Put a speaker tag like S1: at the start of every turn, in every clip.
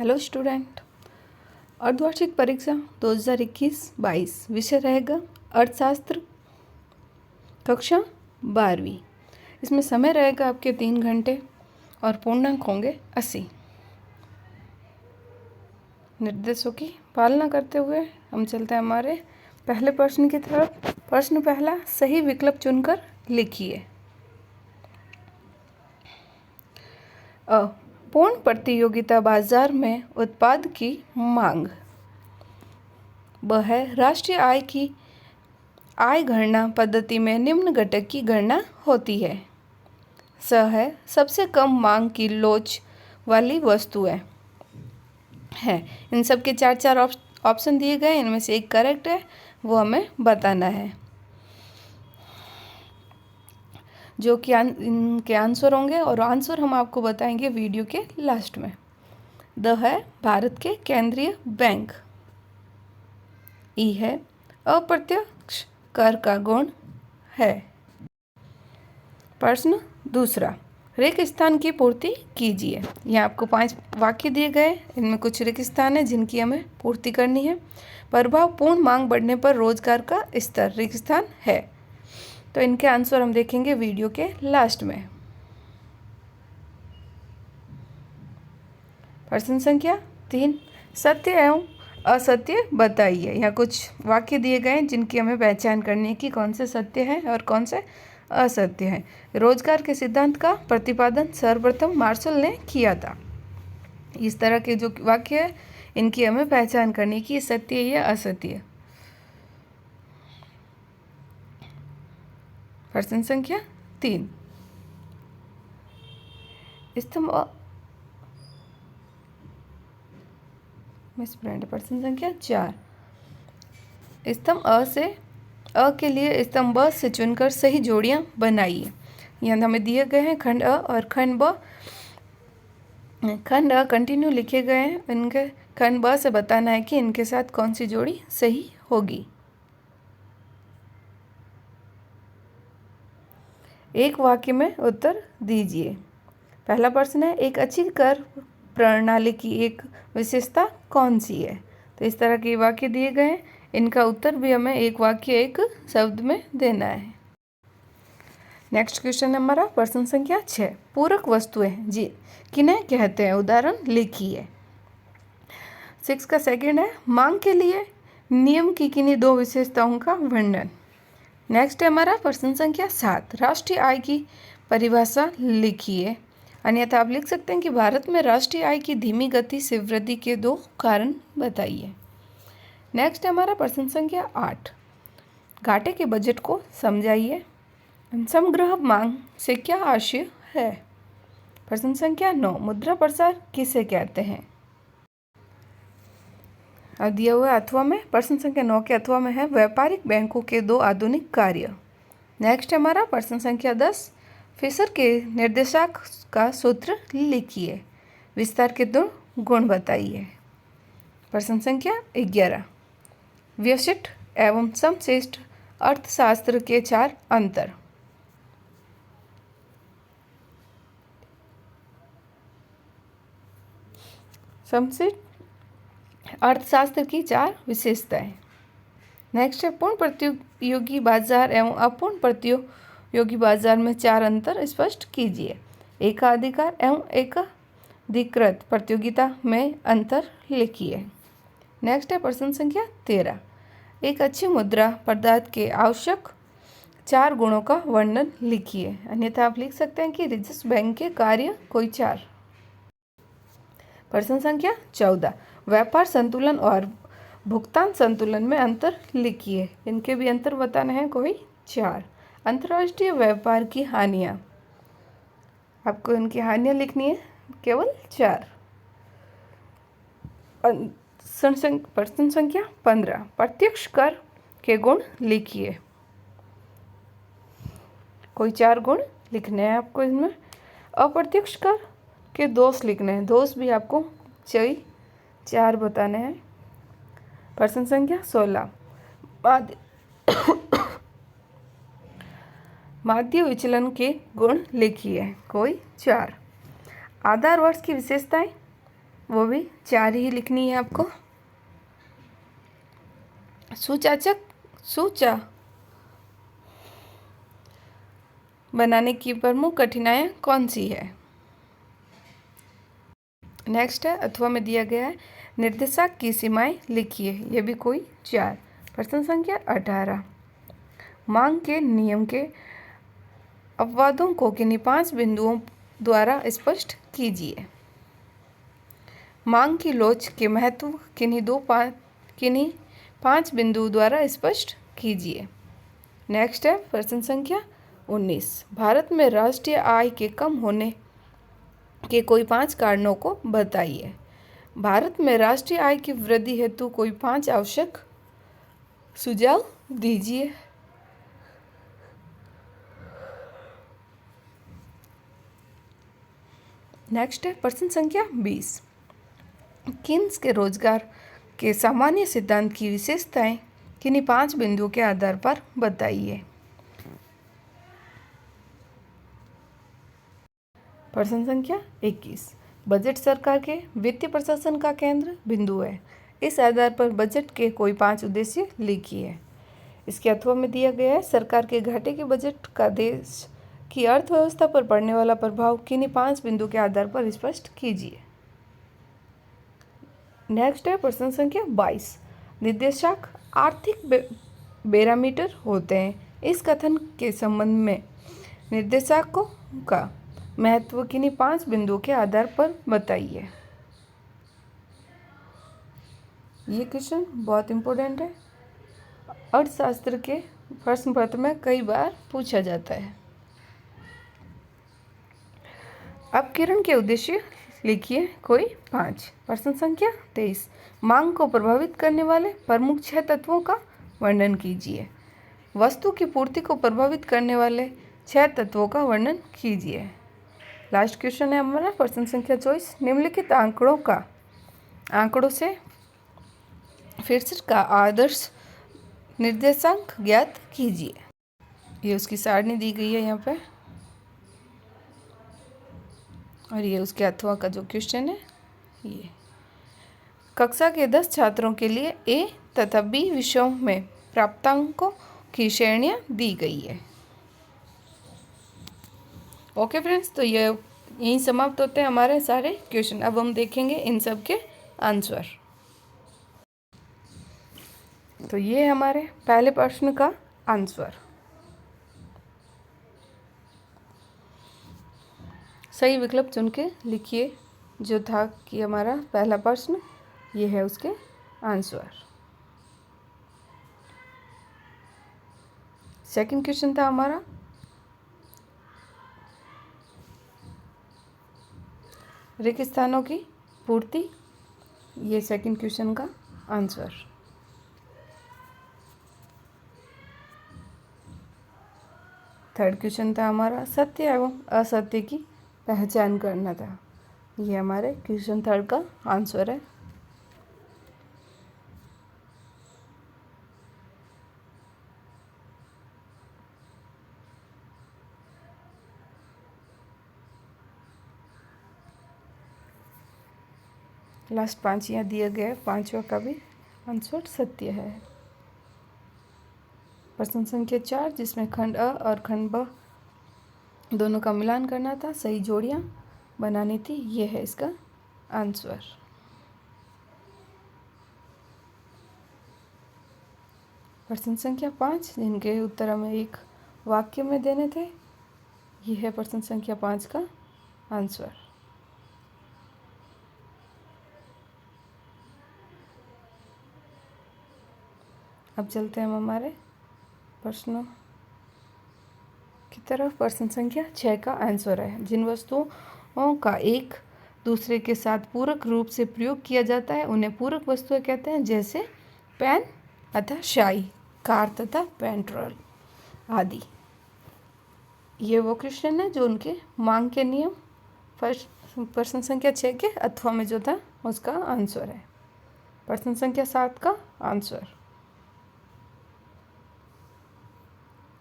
S1: Hello student. अर्धवार्षिक परीक्षा 2021-22 विषय रहेगा अर्थशास्त्र, कक्षा 12वीं। इसमें समय रहेगा आपके 3 घंटे और पूर्णांक होंगे 80। निर्देशों की पालना करते हुए हम चलते हैं हमारे पहले प्रश्न की तरफ। प्रश्न पहला, सही विकल्प चुनकर लिखिए। पूर्ण प्रतियोगिता बाजार में उत्पाद की मांग। ब है, राष्ट्रीय आय की आय गणना पद्धति में निम्न घटक की गणना होती है। स है, सबसे कम मांग की लोच वाली वस्तुएं है। इन सब के चार ऑप्शन दिए गए, इनमें से एक करेक्ट है, वो हमें बताना है, जो कि इनके आंसर होंगे और आंसर हम आपको बताएंगे वीडियो के लास्ट में। द है, भारत के केंद्रीय बैंक। ई है, अप्रत्यक्ष कर का गुण है। प्रश्न दूसरा, रिक्त स्थान की पूर्ति कीजिए। यहाँ आपको 5 वाक्य दिए गए, इनमें कुछ रिक्त स्थान है जिनकी हमें पूर्ति करनी है। प्रभाव, पूर्ण मांग बढ़ने पर रोजगार का स्तर रिक्त स्थान है। तो इनके आंसर हम देखेंगे वीडियो के लास्ट में। प्रश्न संख्या 3, सत्य एवं असत्य बताइए। यहाँ कुछ वाक्य दिए गए हैं जिनकी हमें पहचान करनी है कि कौन से सत्य हैं और कौन से असत्य हैं। रोजगार के सिद्धांत का प्रतिपादन सर्वप्रथम मार्शल ने किया था। इस तरह के जो वाक्य है इनकी हमें पहचान करनी है कि सत्य है या असत्य। प्रश्न संख्या 3, प्रश्न संख्या 4, स्तंभ अ के लिए स्तंभ ब से चुनकर सही जोड़ियां बनाइए। यहाँ हमें दिए गए हैं खंड अ और खंड ब। खंड अ कंटिन्यू लिखे गए हैं, इनके खंड ब से बताना है कि इनके साथ कौन सी जोड़ी सही होगी। एक वाक्य में उत्तर दीजिए। पहला प्रश्न है, एक अच्छी कर प्रणाली की एक विशेषता कौन सी है। तो इस तरह के वाक्य दिए गए हैं, इनका उत्तर भी हमें एक वाक्य एक शब्द में देना है। नेक्स्ट क्वेश्चन है हमारा प्रश्न संख्या 6, पूरक वस्तुएं जी किन्हें कहते हैं, उदाहरण लिखिए। 6 का सेकंड है, मांग के लिए नियम की किन्हीं 2 विशेषताओं का वर्णन। नेक्स्ट है हमारा प्रश्न संख्या 7, राष्ट्रीय आय की परिभाषा लिखिए। अन्यथा आप लिख सकते हैं कि भारत में राष्ट्रीय आय की धीमी गति से वृद्धि के 2 कारण बताइए। नेक्स्ट है हमारा प्रश्न संख्या 8, घाटे के बजट को समझाइए। समग्र मांग से क्या आशय है। प्रश्न संख्या 9, मुद्रा प्रसार किसे कहते हैं। अब दिया हुआ अथवा में, प्रश्न संख्या 9 के अथवा में है व्यापारिक बैंकों के 2 आधुनिक कार्य। नेक्स्ट हमारा प्रश्न संख्या 10, फिशर के निर्देशांक का सूत्र लिखिए। विस्तार के 2 गुण बताइए। प्रश्न संख्या 11, व्यवशिष्ट एवं समशिष्ट अर्थशास्त्र के 4 अंतर। समशिष्ट अर्थशास्त्र की 4 विशेषताएं। नेक्स्ट है, पूर्ण प्रतियोगी बाजार एवं अपूर्ण प्रतियोगी बाजार में 4 अंतर स्पष्ट कीजिए। एकाधिकार एवं एकाधिकृत प्रतियोगिता में अंतर लिखिए। नेक्स्ट है प्रश्न संख्या 13, एक अच्छी मुद्रा पदार्थ के आवश्यक 4 गुणों का वर्णन लिखिए। अन्यथा आप लिख सकते हैं कि रिजर्व बैंक के कार्य कोई 4। प्रश्न संख्या 14, व्यापार संतुलन और भुगतान संतुलन में अंतर लिखिए। इनके भी अंतर बताने हैं कोई 4। अंतर्राष्ट्रीय व्यापार की हानियाँ, आपको इनकी हानियाँ लिखनी है केवल 4। प्रश्न संख्या 15, प्रत्यक्ष कर के गुण लिखिए। कोई 4 गुण लिखने हैं आपको इसमें। अप्रत्यक्ष कर के दोष लिखने हैं, दोष भी आपको 4 बताने हैं। प्रश्न संख्या 16, माध्य विचलन के गुण लिखिए। कोई 4। आधार वर्ष की विशेषताएं वो भी 4 ही लिखनी है आपको। सुचाचक सूचा बनाने की प्रमुख कठिनाइयाँ कौन सी है? नेक्स्ट है, अथवा में दिया गया है निर्देशांक की सीमाएं लिखिए। ये भी कोई 4। प्रश्न संख्या 18, मांग के नियम के अपवादों को किन्हीं 5 बिंदुओं द्वारा स्पष्ट कीजिए। मांग की लोच के महत्व किन्हीं 5 बिंदुओं द्वारा स्पष्ट कीजिए। नेक्स्ट है प्रश्न संख्या 19, भारत में राष्ट्रीय आय के कम होने के कोई 5 कारणों को बताइए। भारत में राष्ट्रीय आय की वृद्धि हेतु कोई 5 आवश्यक सुझाव दीजिए। नेक्स्ट है प्रश्न संख्या 20, किन्स के रोजगार के सामान्य सिद्धांत की विशेषताएं किन्हीं 5 बिंदुओं के आधार पर बताइए। प्रश्न संख्या 21, बजट सरकार के वित्तीय प्रशासन का केंद्र बिंदु है। इस आधार पर बजट के कोई 5 उद्देश्य लिखिए। इसके अथवा में दिया गया है, सरकार के घाटे के बजट का देश की अर्थव्यवस्था पर पड़ने वाला प्रभाव किन्हीं 5 बिंदु के आधार पर स्पष्ट कीजिए। नेक्स्ट है प्रश्न संख्या 22, निर्देशांक आर्थिक पैरामीटर होते हैं। इस कथन के संबंध में निर्देशांकों का महत्व किन्हीं 5 बिंदुओं के आधार पर बताइए। ये क्वेश्चन बहुत इंपॉर्टेंट है, अर्थशास्त्र के प्रश्न पत्र में कई बार पूछा जाता है। अपकिरण के उद्देश्य लिखिए कोई 5। प्रश्न संख्या 23, मांग को प्रभावित करने वाले प्रमुख 6 तत्वों का वर्णन कीजिए। वस्तु की पूर्ति को प्रभावित करने वाले 6 तत्वों का वर्णन कीजिए। लास्ट क्वेश्चन है हमारा प्रश्न संख्या 24, निम्नलिखित आंकड़ों से फिर से का आदर्श निर्देशांक ज्ञात कीजिए। ये उसकी सारणी दी गई है यहाँ पे, और ये उसके अथवा का जो क्वेश्चन है। ये कक्षा के 10 छात्रों के लिए ए तथा बी विषयों में प्राप्तांकों की श्रेणियाँ दी गई है। ओके फ्रेंड्स, तो ये यहीं समाप्त होते हैं हमारे सारे क्वेश्चन। अब हम देखेंगे इन सब के आंसर। तो ये हमारे पहले प्रश्न का आंसर। सही विकल्प चुन के लिखिए जो था कि हमारा पहला प्रश्न ये है उसके आंसर। सेकंड क्वेश्चन था हमारा रिक्त स्थानों की पूर्ति, ये सेकंड क्वेश्चन का आंसर। थर्ड क्वेश्चन था हमारा सत्य एवं असत्य की पहचान करना था, ये हमारे क्वेश्चन थर्ड का आंसर है। लास्ट 5 यहाँ दिया गया है, 5वां का भी आंसर सत्य है। प्रश्न संख्या 4, जिसमें खंड अ और खंड ब दोनों का मिलान करना था, सही जोड़ियाँ बनानी थी, ये है इसका आंसर। प्रश्न संख्या 5, जिनके उत्तर हमें एक वाक्य में देने थे, ये है प्रश्न संख्या 5 का आंसर। अब चलते हैं हम हमारे प्रश्नों की तरफ। प्रश्न संख्या 6 का आंसर है, जिन वस्तुओं का एक दूसरे के साथ पूरक रूप से प्रयोग किया जाता है उन्हें पूरक वस्तुएं कहते हैं, जैसे पेन अतः शाई, कार तथा पेट्रोल आदि। ये वो क्वेश्चन है जो उनके मांग के नियम प्रश्न संख्या 6 के अथवा में जो था उसका आंसर है। प्रश्न संख्या 7 का आंसर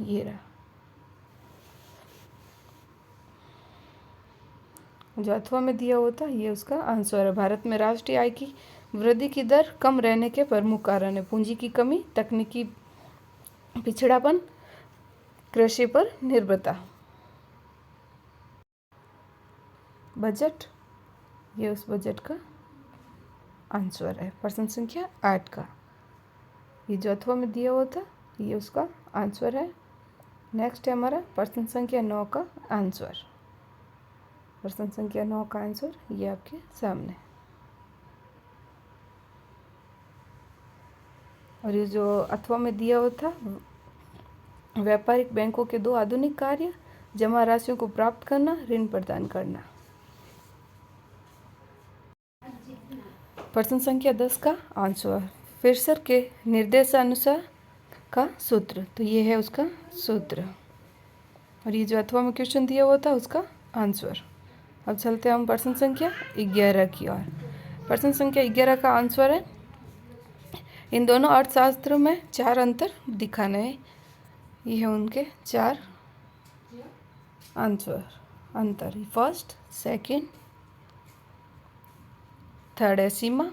S1: ये रहा। जो अथवा में दिया होता है ये उसका आंसर है। भारत में राष्ट्रीय आय की वृद्धि की दर कम रहने के प्रमुख कारण है पूंजी की कमी, तकनीकी पिछड़ापन, कृषि पर निर्भरता। बजट, ये उस बजट का आंसर है। प्रश्न संख्या 8 का ये जो अथवा में दिया हुआ था ये उसका आंसर है। नेक्स्ट है हमारा प्रश्न संख्या 9 का आंसर। प्रश्न संख्या 9 का आंसर ये आपके सामने। और ये जो अथवा में दिया हुआ था व्यापारिक बैंकों के 2 आधुनिक कार्य, जमा राशियों को प्राप्त करना, ऋण प्रदान करना। प्रश्न संख्या 10 का आंसर फिशर के निर्देशानुसार का सूत्र, तो ये है उसका सूत्र। और ये जो अथवा में क्वेश्चन दिया हुआ था उसका आंसर। अब चलते हैं हम प्रश्न संख्या 11 की ओर। प्रश्न संख्या 11 का आंसर है इन दोनों अर्थशास्त्रों में 4 अंतर दिखाने हैं। ये है उनके 4 आंसर अंतर। फर्स्ट, सेकंड, थर्ड है सीमा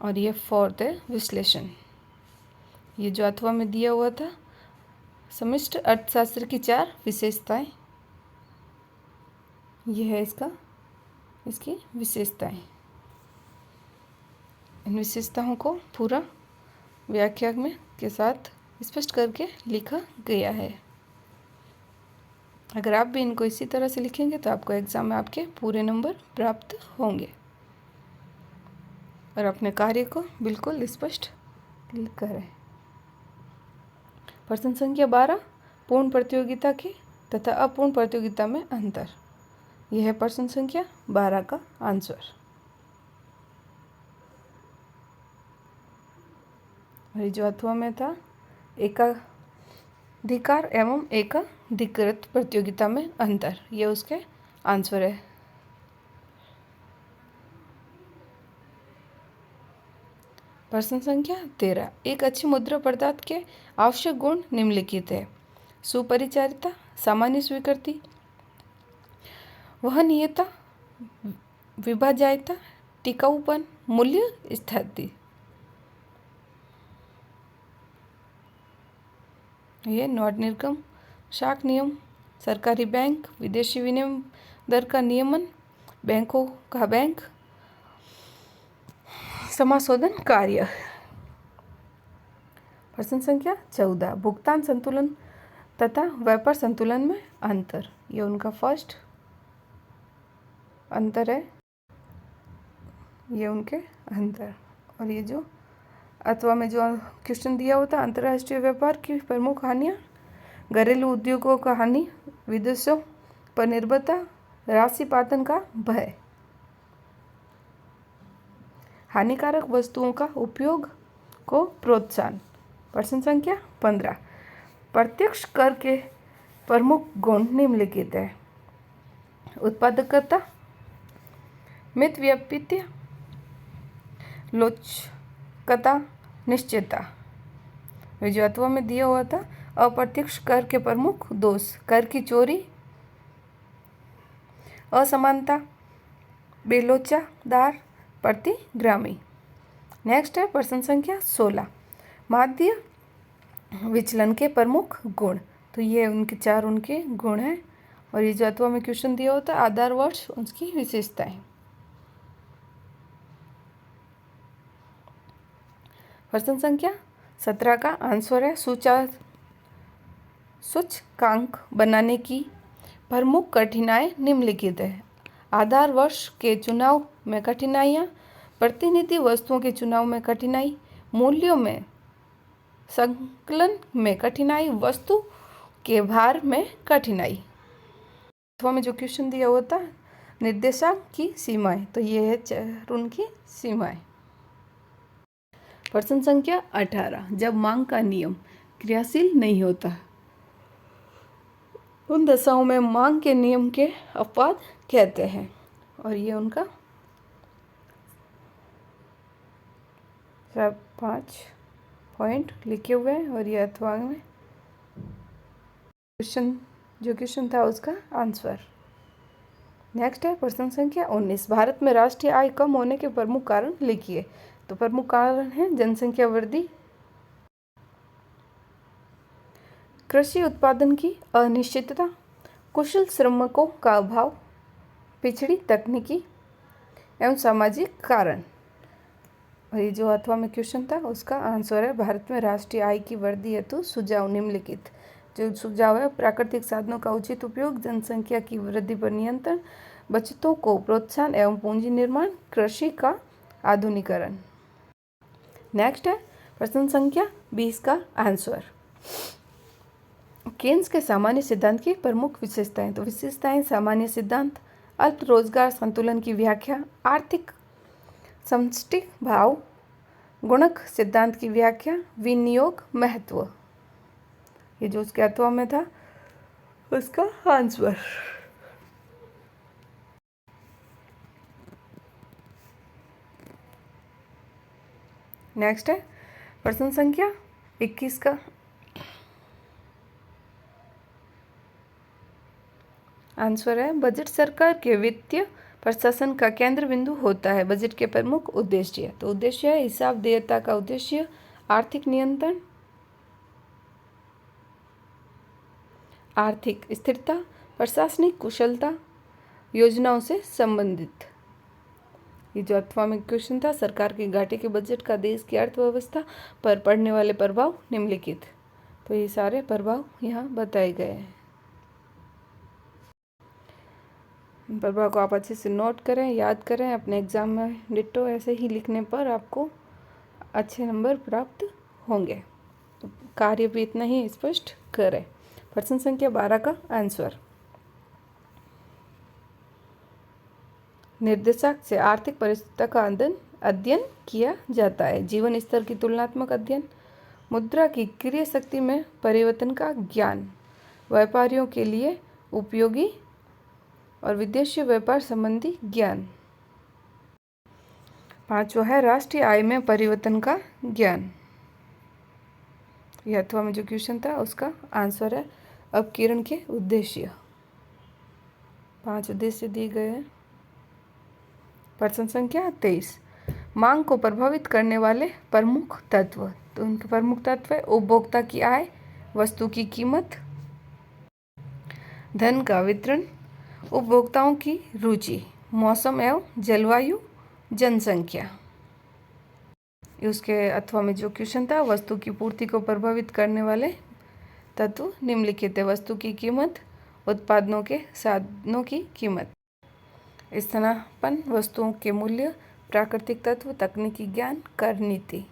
S1: और ये फोर्थ है विश्लेषण। ये जो अथवा में दिया हुआ था समष्टि अर्थशास्त्र की 4 विशेषताएं, ये है इसकी विशेषताएं। इन विशेषताओं को पूरा व्याख्या में के साथ स्पष्ट करके लिखा गया है। अगर आप भी इनको इसी तरह से लिखेंगे तो आपको एग्ज़ाम में आपके पूरे नंबर प्राप्त होंगे। और अपने कार्य को बिल्कुल स्पष्ट करें। प्रश्न संख्या 12 पूर्ण प्रतियोगिता की तथा अपूर्ण प्रतियोगिता में अंतर। यह है प्रश्न संख्या 12 का आंसर। और जो अथवा में था एकाधिकार एवं एकाधिकृत प्रतियोगिता में अंतर, ये उसके आंसर है। प्रश्न संख्या 13 एक अच्छी मुद्रा पदार्थ के आवश्यक गुण निम्नलिखित है। सुपरिचारिता, सामान्य स्वीकृति, वहनीयता, विभाज्यता, टिकाऊपन, मूल्य स्थिति। ये नॉट निर्गम, शाख नियम, सरकारी बैंक, विदेशी विनिमय दर का नियमन, बैंकों का बैंक, समाशोधन कार्य। प्रश्न संख्या 14 भुगतान संतुलन तथा व्यापार संतुलन में अंतर। ये उनका फर्स्ट अंतर है। ये उनके अंतर। और ये जो अथवा में जो क्वेश्चन दिया होता अंतर्राष्ट्रीय व्यापार की प्रमुख हानियाँ, घरेलू उद्योगों का हानि, विदेशों पर निर्भरता, राशिपातन का भय, हानिकारक वस्तुओं का उपयोग को प्रोत्साहन। प्रश्न संख्या 15 प्रत्यक्ष कर के प्रमुख गुण निम्नलिखित है। उत्पादकता, मितव्ययित्व, लोचकता, निश्चितता। जो अथवा में दिया हुआ था अप्रत्यक्ष कर के प्रमुख दोष, कर की चोरी, असमानता, बेलोचादार, प्रतिग्रामी। नेक्स्ट है प्रश्न संख्या 16 माध्य विचलन के प्रमुख गुण। तो ये उनके 4 उनके गुण हैं। और ये जो अथवा में क्वेश्चन दिया होता है आधार वर्ष उसकी विशेषताएं। प्रश्न संख्या 17 का आंसर है सूचकांक बनाने की प्रमुख कठिनाई निम्नलिखित है। आधार वर्ष के चुनाव में कठिनाइयाँ, प्रतिनिधि वस्तुओं के चुनाव में कठिनाई, मूल्यों में संकलन में कठिनाई, वस्तु के भार में कठिनाई। अथवा में जो क्वेश्चन दिया होता निर्देशांक की सीमाएं, तो ये है उनकी सीमाएं। प्रश्न संख्या 18 जब मांग का नियम क्रियाशील नहीं होता उन दशाओं में मांग के नियम के अपवाद कहते हैं। और ये उनका 5 पॉइंट लिखे हुए हैं। और ये अथवा में क्वेश्चन जो क्वेश्चन था उसका आंसर। नेक्स्ट है प्रश्न संख्या 19, भारत में राष्ट्रीय आय कम होने के प्रमुख कारण लिखिए। तो प्रमुख कारण है जनसंख्या वृद्धि, कृषि उत्पादन की अनिश्चितता, कुशल श्रमिकों का अभाव, पिछड़ी तकनीकी एवं सामाजिक कारण। और ये जो अथवा में क्वेश्चन था उसका आंसर है भारत में राष्ट्रीय आय की वृद्धि हेतु सुझाव निम्नलिखित। जो सुझाव है प्राकृतिक साधनों का उचित उपयोग, जनसंख्या की वृद्धि पर नियंत्रण, बचतों को प्रोत्साहन एवं पूंजी निर्माण, कृषि का आधुनिकीकरण। नेक्स्ट है प्रश्न संख्या 20 का आंसर। केन्स के सामान्य सिद्धांत की प्रमुख विशेषताएं। तो विशेषताएं: सामान्य सिद्धांत, अल्प रोजगार संतुलन की व्याख्या, आर्थिक समष्टि भाव, गुणक सिद्धांत की व्याख्या, विनियोग महत्व। ये जो उसके अथवा में था उसका आंसर। नेक्स्ट है प्रश्न संख्या 21 का आंसर है बजट सरकार के वित्तीय प्रशासन का केंद्र बिंदु होता है। बजट के प्रमुख उद्देश्य। तो उद्देश्य है हिसाब देयता का उद्देश्य, आर्थिक नियंत्रण, आर्थिक स्थिरता, प्रशासनिक कुशलता, योजनाओं से संबंधित। ये जो अथवा में क्वेश्चन था, सरकार के घाटे के बजट का देश की अर्थव्यवस्था पर पड़ने वाले प्रभाव निम्नलिखित। तो ये सारे प्रभाव यहाँ बताए गए हैं। प्रभाव को आप अच्छे से नोट करें, याद करें, अपने एग्जाम में डिट्टो ऐसे ही लिखने पर आपको अच्छे नंबर प्राप्त होंगे। तो कार्य भी इतना ही स्पष्ट करें। प्रश्न संख्या 12 का आंसर। निर्देशांक से आर्थिक परिस्थिति का अध्ययन किया जाता है। जीवन स्तर की तुलनात्मक अध्ययन, मुद्रा की क्रय शक्ति में परिवर्तन का ज्ञान, व्यापारियों के लिए उपयोगी और विदेशी व्यापार संबंधी ज्ञान। पांचवा है राष्ट्रीय आय में परिवर्तन का ज्ञान। यह अथवा में जो क्वेश्चन था उसका आंसर है अपकिरण के उद्देश्य। 5 उद्देश्य दिए गए हैं। प्रश्न संख्या 23, मांग को प्रभावित करने वाले प्रमुख तत्व। तो उनके प्रमुख तत्व है उपभोक्ता की आय, वस्तु की कीमत, धन का वितरण, उपभोक्ताओं की रुचि, मौसम एवं जलवायु, जनसंख्या। उसके अथवा में जो क्वेश्चन था वस्तु की पूर्ति को प्रभावित करने वाले तत्व निम्नलिखित है। वस्तु की कीमत, उत्पादनों के साधनों की कीमत, स्थानापन्न वस्तुओं के मूल्य, प्राकृतिक तत्व, तकनीकी ज्ञान, कर नीति।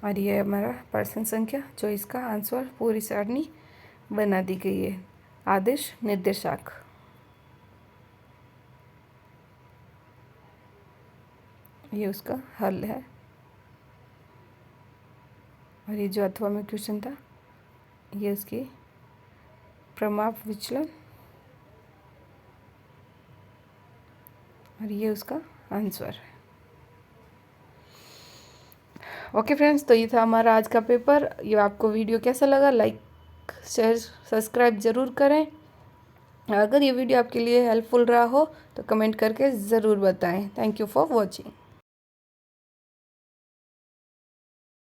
S1: और ये हमारा प्रश्न संख्या 24 का आंसर। पूरी सारणी बना दी गई है। आदेश निर्देशांक। ये उसका हल है। और ये जो अथवा में क्वेश्चन था ये उसकी प्रमाप विचलन, और ये उसका आंसर है। ओके फ्रेंड्स, तो ये था हमारा आज का पेपर। ये आपको वीडियो कैसा लगा, लाइक शेयर सब्सक्राइब ज़रूर करें। अगर ये वीडियो आपके लिए हेल्पफुल रहा हो तो कमेंट करके ज़रूर बताएं। Thank you for watching.